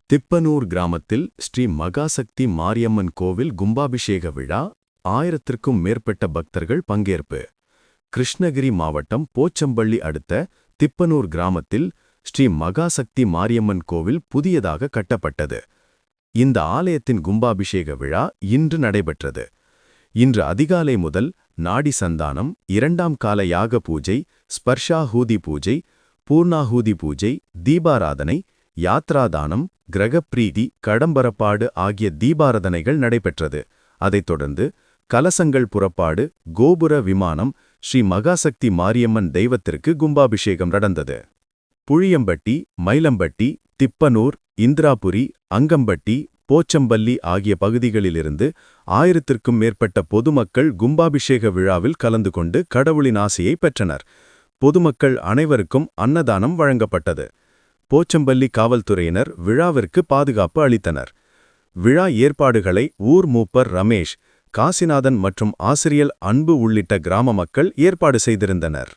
திப்பனூர் கிராமத்தில் ஸ்ரீ மகாசக்தி மாரியம்மன் கோவில் கும்பாபிஷேக விழா 1000க்கும் மேற்பட்ட பக்தர்கள் பங்கேற்பு. கிருஷ்ணகிரி மாவட்டம் போச்சம்பள்ளி அடுத்த திப்பனூர் கிராமத்தில் ஸ்ரீ மகாசக்தி மாரியம்மன் கோவில் புதியதாக கட்டப்பட்டது. இந்த ஆலயத்தின் கும்பாபிஷேக விழா இன்று நடைபெற்றது. இன்று அதிகாலை முதல் நாடி சந்தானம், 2ஆம் கால யாக பூஜை, ஸ்பர்ஷாஹூதி பூஜை, பூர்ணாஹூதி பூஜை, தீபாராதனை, யாத்ராதானம், கிரகப்பிரீதி, கடம்பரப்பாடு ஆகிய தீபாராதனைகள் நடைபெற்றது. அதைத் தொடர்ந்து கலசங்கள் புறப்பாடு, கோபுர விமானம், ஸ்ரீ மகாசக்தி மாரியம்மன் தெய்வத்திற்கு கும்பாபிஷேகம் நடந்தது. புழியம்பட்டி, மயிலம்பட்டி, திப்பனூர், இந்திராபுரி, அங்கம்பட்டி, போச்சம்பள்ளி ஆகிய பகுதிகளிலிருந்து 1000க்கும் மேற்பட்ட பொதுமக்கள் கும்பாபிஷேக விழாவில் கலந்து கொண்டு கடவுளின் ஆசையை பெற்றனர். பொதுமக்கள் அனைவருக்கும் அன்னதானம் வழங்கப்பட்டது. போச்சம்பள்ளி காவல்துறையினர் விழாவிற்கு பாதுகாப்பு அளித்தனர். விழா ஏற்பாடுகளை ஊர் மூப்பர் ரமேஷ், காசிநாதன் மற்றும் ஆசிரியர் அன்பு உள்ளிட்ட கிராம மக்கள் ஏற்பாடு செய்திருந்தனர்.